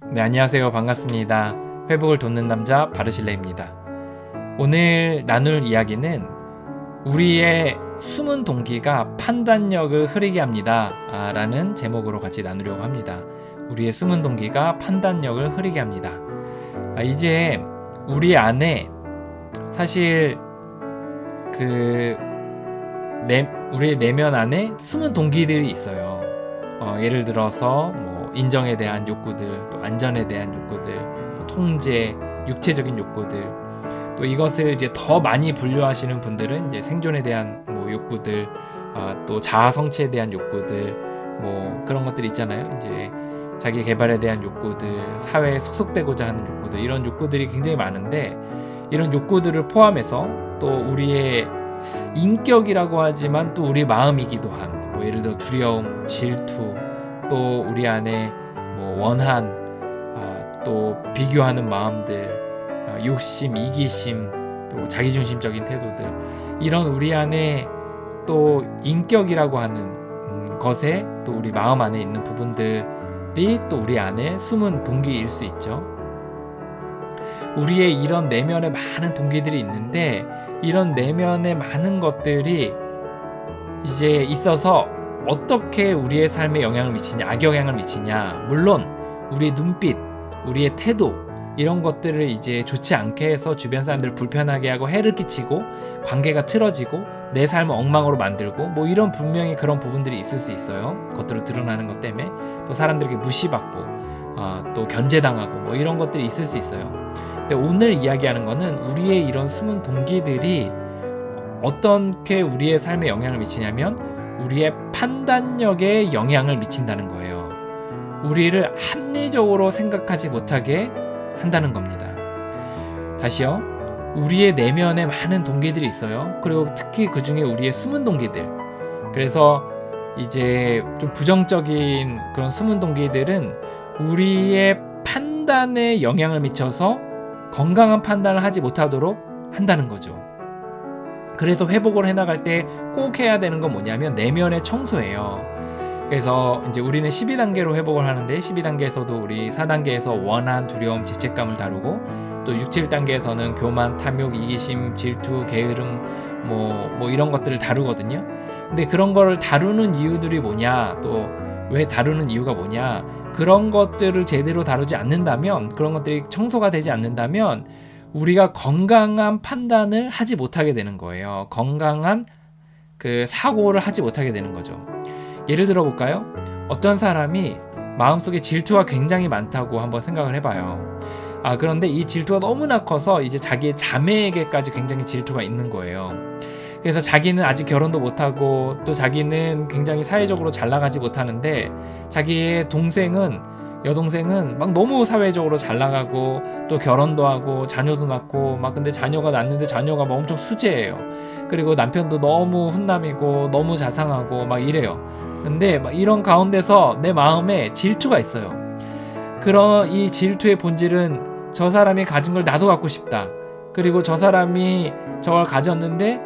네, 안녕하세요. 반갑습니다. 회복을 돕는 남자 바르실레입니다. 오늘 나눌 이야기는 우리의 숨은 동기가 판단력을 흐리게 합니다. 라는 제목으로 같이 나누려고 합니다. 우리의 숨은 동기가 판단력을 흐리게 합니다. 이제 우리 안에 사실 우리의 내면 안에 숨은 동기들이 있어요. 예를 들어서 인정에 대한 욕구들, 또 안전에 대한 욕구들, 또 통제, 육체적인 욕구들, 또 이것을 이제 더 많이 분류하시는 분들은 이제 생존에 대한 욕구들, 또 자아 성취에 대한 욕구들, 그런 것들 있잖아요. 이제 자기 개발에 대한 욕구들, 사회에 속속되고자 하는 욕구들, 이런 욕구들이 굉장히 많은데, 이런 욕구들을 포함해서 또 우리의 인격이라고 하지만 또 우리 마음이기도 한, 예를 들어 두려움, 질투, 또 우리 안에 원한, 또 비교하는 마음들, 욕심, 이기심, 또 자기중심적인 태도들, 이런 우리 안에 또 인격이라고 하는 것에 또 우리 마음 안에 있는 부분들이 또 우리 안에 숨은 동기일 수 있죠. 우리의 이런 내면에 많은 동기들이 있는데, 이런 내면의 많은 것들이 이제 있어서 어떻게 우리의 삶에 영향을 미치냐, 악영향을 미치냐. 물론 우리의 눈빛, 우리의 태도, 이런 것들을 이제 좋지 않게 해서 주변 사람들을 불편하게 하고 해를 끼치고 관계가 틀어지고 내 삶을 엉망으로 만들고 이런 분명히 그런 부분들이 있을 수 있어요. 겉으로 드러나는 것 때문에 또 사람들에게 무시받고 또 견제당하고 이런 것들이 있을 수 있어요. 근데 오늘 이야기하는 거는 우리의 이런 숨은 동기들이 어떻게 우리의 삶에 영향을 미치냐면 우리의 판단력에 영향을 미친다는 거예요. 우리를 합리적으로 생각하지 못하게 한다는 겁니다. 다시요. 우리의 내면에 많은 동기들이 있어요. 그리고 특히 그 중에 우리의 숨은 동기들. 그래서 이제 좀 부정적인 그런 숨은 동기들은 우리의 판단에 영향을 미쳐서 건강한 판단을 하지 못하도록 한다는 거죠. 그래서 회복을 해나갈 때 꼭 해야 되는 건 뭐냐면 내면의 청소예요. 그래서 이제 우리는 12단계로 회복을 하는데 12단계에서도 우리 4단계에서 원한, 두려움, 죄책감을 다루고 또 6, 7단계에서는 교만, 탐욕, 이기심, 질투, 게으름 이런 것들을 다루거든요. 근데 그런 거를 다루는 이유들이 뭐냐, 또 왜 다루는 이유가 뭐냐, 그런 것들을 제대로 다루지 않는다면, 그런 것들이 청소가 되지 않는다면 우리가 건강한 판단을 하지 못하게 되는 거예요. 건강한 그 사고를 하지 못하게 되는 거죠. 예를 들어 볼까요? 어떤 사람이 마음속에 질투가 굉장히 많다고 한번 생각을 해봐요. 그런데 이 질투가 너무나 커서 이제 자기의 자매에게까지 굉장히 질투가 있는 거예요. 그래서 자기는 아직 결혼도 못하고 또 자기는 굉장히 사회적으로 잘 나가지 못하는데 자기의 여동생은 막 너무 사회적으로 잘 나가고 또 결혼도 하고 자녀도 낳고 근데 자녀가 낳는데 자녀가 엄청 수재예요. 그리고 남편도 너무 훈남이고 너무 자상하고 이래요. 근데 이런 가운데서 내 마음에 질투가 있어요. 그런 이 질투의 본질은 저 사람이 가진 걸 나도 갖고 싶다. 그리고 저 사람이 저걸 가졌는데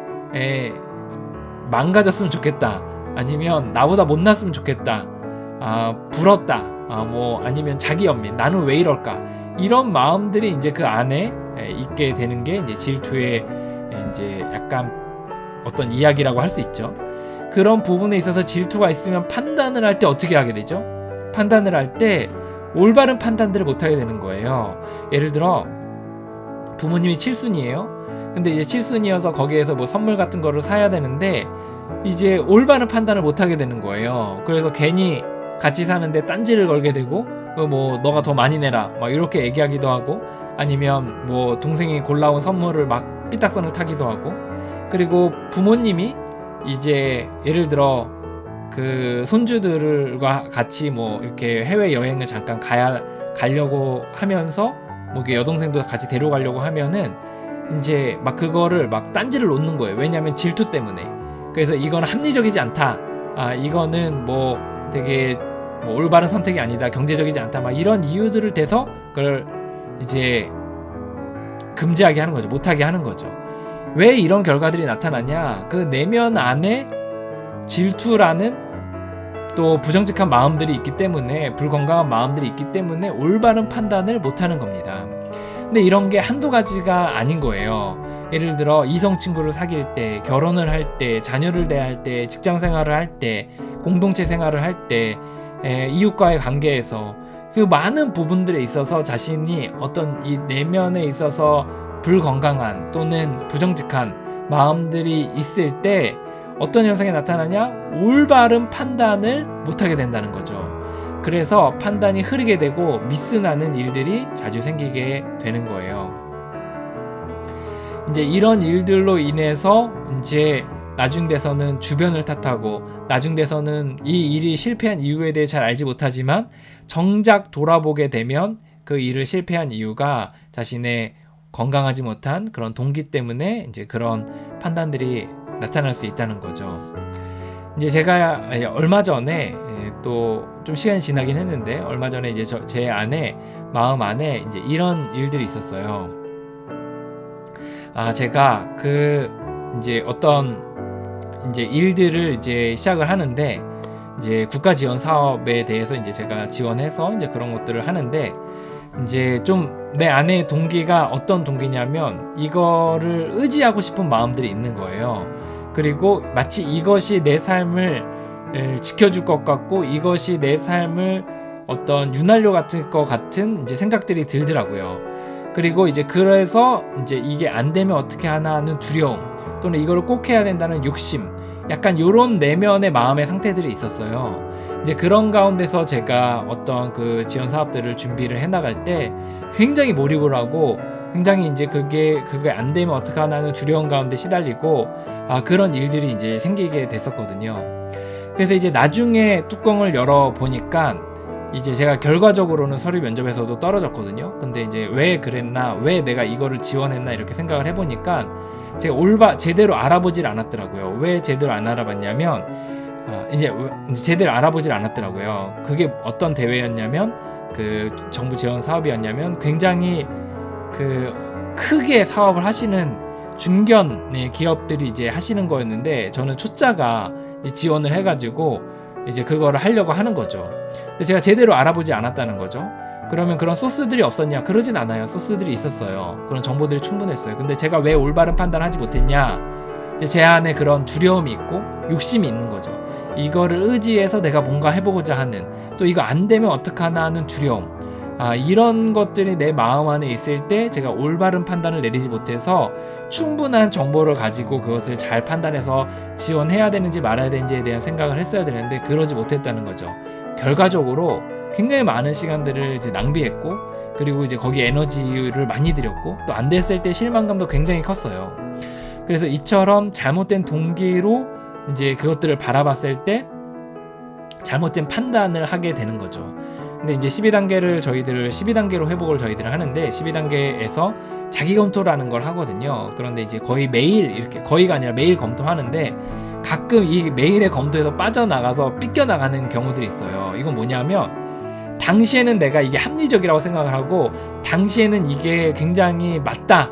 망가졌으면 좋겠다. 아니면 나보다 못났으면 좋겠다. 부럽다. 아니면 자기 연민, 나는 왜 이럴까? 이런 마음들이 이제 그 안에 있게 되는 게 이제 질투의 이제 약간 어떤 이야기라고 할 수 있죠. 그런 부분에 있어서 질투가 있으면 판단을 할 때 어떻게 하게 되죠? 판단을 할 때 올바른 판단들을 못 하게 되는 거예요. 예를 들어 부모님이 칠순이에요. 근데 이제 칠순이어서 거기에서 선물 같은 거를 사야 되는데 이제 올바른 판단을 못 하게 되는 거예요. 그래서 괜히 같이 사는데 딴지를 걸게 되고 너가 더 많이 내라 이렇게 얘기하기도 하고, 아니면 동생이 골라온 선물을 삐딱선을 타기도 하고, 그리고 부모님이 이제 예를 들어 그 손주들과 같이 이렇게 해외 여행을 잠깐 가려고 하면서 이렇게 여동생도 같이 데려가려고 하면은 이제 그거를 딴지를 놓는 거예요. 왜냐하면 질투 때문에. 그래서 이거는 합리적이지 않다. 이거는 되게 올바른 선택이 아니다. 경제적이지 않다. 이런 이유들을 대서 그걸 이제 금지하게 하는 거죠. 못하게 하는 거죠. 왜 이런 결과들이 나타나냐? 그 내면 안에 질투라는 또 부정직한 마음들이 있기 때문에, 불건강한 마음들이 있기 때문에 올바른 판단을 못하는 겁니다. 근데 이런 게 한두 가지가 아닌 거예요. 예를 들어 이성 친구를 사귈 때, 결혼을 할 때, 자녀를 대할 때, 직장 생활을 할 때, 공동체 생활을 할 때, 이웃과의 관계에서 그 많은 부분들에 있어서 자신이 어떤 이 내면에 있어서 불건강한 또는 부정직한 마음들이 있을 때 어떤 현상이 나타나냐? 올바른 판단을 못하게 된다는 거죠. 그래서 판단이 흐르게 되고 미스나는 일들이 자주 생기게 되는 거예요. 이제 이런 일들로 인해서 이제 나중 돼서는 주변을 탓하고, 나중 돼서는 이 일이 실패한 이유에 대해 잘 알지 못하지만 정작 돌아보게 되면 그 일을 실패한 이유가 자신의 건강하지 못한 그런 동기 때문에 이제 그런 판단들이 나타날 수 있다는 거죠. 이제 제가 얼마 전에 또 좀 시간이 지나긴 했는데, 얼마 전에 이제 제 안에, 마음 안에 이제 이런 일들이 있었어요. 제가 이제 어떤 이제 일들을 이제 시작을 하는데, 이제 국가 지원 사업에 대해서 이제 제가 지원해서 이제 그런 것들을 하는데, 이제 좀 내 안에 동기가 어떤 동기냐면 이거를 의지하고 싶은 마음들이 있는 거예요. 그리고 마치 이것이 내 삶을 지켜줄 것 같고, 이것이 내 삶을 어떤 윤활유 같은 것 같은 이제 생각들이 들더라고요. 그리고 이제 그래서 이제 이게 안 되면 어떻게 하나 하는 두려움, 또는 이거를 꼭 해야 된다는 욕심, 약간 요런 내면의 마음의 상태들이 있었어요. 이제 그런 가운데서 제가 어떤 그 지원 사업들을 준비를 해 나갈 때 굉장히 몰입을 하고, 굉장히 이제 그게 안 되면 어떻게 하나 하는 두려움 가운데 시달리고, 그런 일들이 이제 생기게 됐었거든요. 그래서 이제 나중에 뚜껑을 열어 보니까 이제 제가 결과적으로는 서류 면접에서도 떨어졌거든요. 근데 이제 왜 그랬나, 왜 내가 이거를 지원했나 이렇게 생각을 해보니까 제가 제대로 알아보질 않았더라고요. 왜 제대로 안 알아봤냐면, 이제 제대로 알아보질 않았더라고요. 그게 어떤 대회였냐면, 그 정부 지원 사업이었냐면, 굉장히 크게 사업을 하시는 중견 기업들이 이제 하시는 거였는데, 저는 초짜가 지원을 해가지고 이제 그거를 하려고 하는 거죠. 근데 제가 제대로 알아보지 않았다는 거죠. 그러면 그런 소스들이 없었냐? 그러진 않아요. 소스들이 있었어요. 그런 정보들이 충분했어요. 근데 제가 왜 올바른 판단을 하지 못했냐? 이제 제 안에 그런 두려움이 있고 욕심이 있는 거죠. 이거를 의지해서 내가 뭔가 해보고자 하는, 또 이거 안 되면 어떡하나 하는 두려움, 이런 것들이 내 마음 안에 있을 때 제가 올바른 판단을 내리지 못해서 충분한 정보를 가지고 그것을 잘 판단해서 지원해야 되는지 말아야 되는지에 대한 생각을 했어야 되는데 그러지 못했다는 거죠. 결과적으로 굉장히 많은 시간들을 이제 낭비했고, 그리고 이제 거기에 에너지를 많이 들였고, 또 안 됐을 때 실망감도 굉장히 컸어요. 그래서 이처럼 잘못된 동기로 이제 그것들을 바라봤을 때 잘못된 판단을 하게 되는 거죠. 근데 이제 12단계로 회복을 저희들은 하는데, 12단계에서 자기 검토라는 걸 하거든요. 그런데 이제 거의 매일, 이렇게 거의가 아니라 매일 검토하는데, 가끔 이 매일의 검토에서 빠져나가서 삐껴나가는 경우들이 있어요. 이건 뭐냐면, 당시에는 내가 이게 합리적이라고 생각을 하고, 당시에는 이게 굉장히 맞다,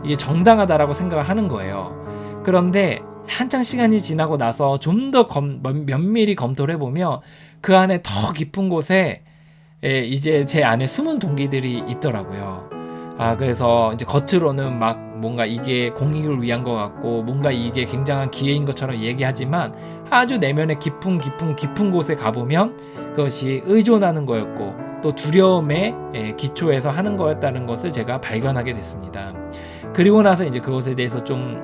이게 정당하다라고 생각을 하는 거예요. 그런데 한창 시간이 지나고 나서 좀 더 면밀히 검토를 해보면 그 안에 더 깊은 곳에 이제 제 안에 숨은 동기들이 있더라고요. 그래서 이제 겉으로는 막 뭔가 이게 공익을 위한 것 같고, 뭔가 이게 굉장한 기회인 것처럼 얘기하지만, 아주 내면의 깊은 곳에 가보면 그것이 의존하는 거였고, 또 두려움에 기초해서 하는 거였다는 것을 제가 발견하게 됐습니다. 그리고 나서 이제 그것에 대해서 좀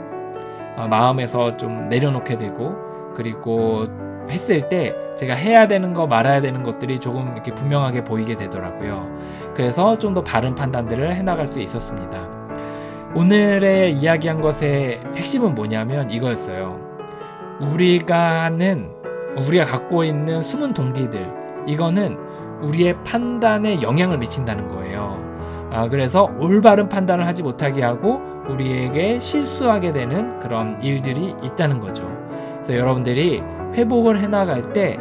마음에서 좀 내려놓게 되고, 그리고 했을 때 제가 해야 되는 거 말아야 되는 것들이 조금 이렇게 분명하게 보이게 되더라고요. 그래서 좀 더 바른 판단들을 해나갈 수 있었습니다. 오늘의 이야기한 것의 핵심은 뭐냐면 이거였어요. 우리가 갖고 있는 숨은 동기들, 이거는 우리의 판단에 영향을 미친다는 거예요. 그래서 올바른 판단을 하지 못하게 하고 우리에게 실수하게 되는 그런 일들이 있다는 거죠. 그래서 여러분들이 회복을 해나갈 때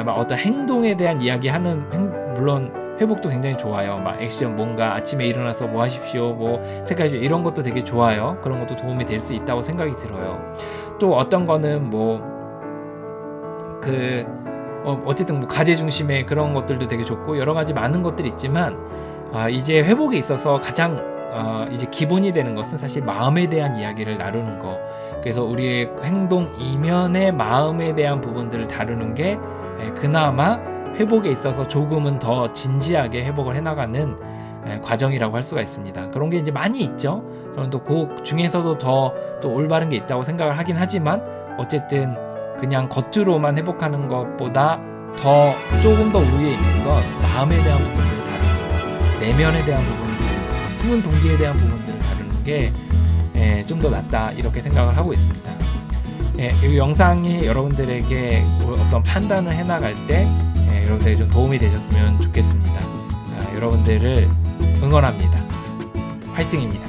어떤 행동에 대한 이야기하는, 물론 회복도 굉장히 좋아요. 막 액션, 뭔가 아침에 일어나서 뭐 하십시오, 뭐 체크하십시오, 이런 것도 되게 좋아요. 그런 것도 도움이 될 수 있다고 생각이 들어요. 또 어떤 거는 어쨌든 뭐 가제 중심의 그런 것들도 되게 좋고 여러 가지 많은 것들이 있지만 이제 회복에 있어서 가장 이제 기본이 되는 것은 사실 마음에 대한 이야기를 나누는 거. 그래서 우리의 행동 이면의 마음에 대한 부분들을 다루는 게 그나마 회복에 있어서 조금은 더 진지하게 회복을 해나가는 과정이라고 할 수가 있습니다. 그런 게 이제 많이 있죠. 저는 또 그 중에서도 더 또 올바른 게 있다고 생각을 하긴 하지만 어쨌든 그냥 겉으로만 회복하는 것보다 더 조금 더 위에 있는 건 마음에 대한 부분들을 다루는 거, 내면에 대한 부분들, 숨은 동기에 대한 부분들을 다루는 게 좀 더 낫다 이렇게 생각을 하고 있습니다. 이 영상이 여러분들에게 어떤 판단을 해나갈 때 여러분들에게 좀 도움이 되셨으면 좋겠습니다. 여러분들을 응원합니다. 화이팅입니다.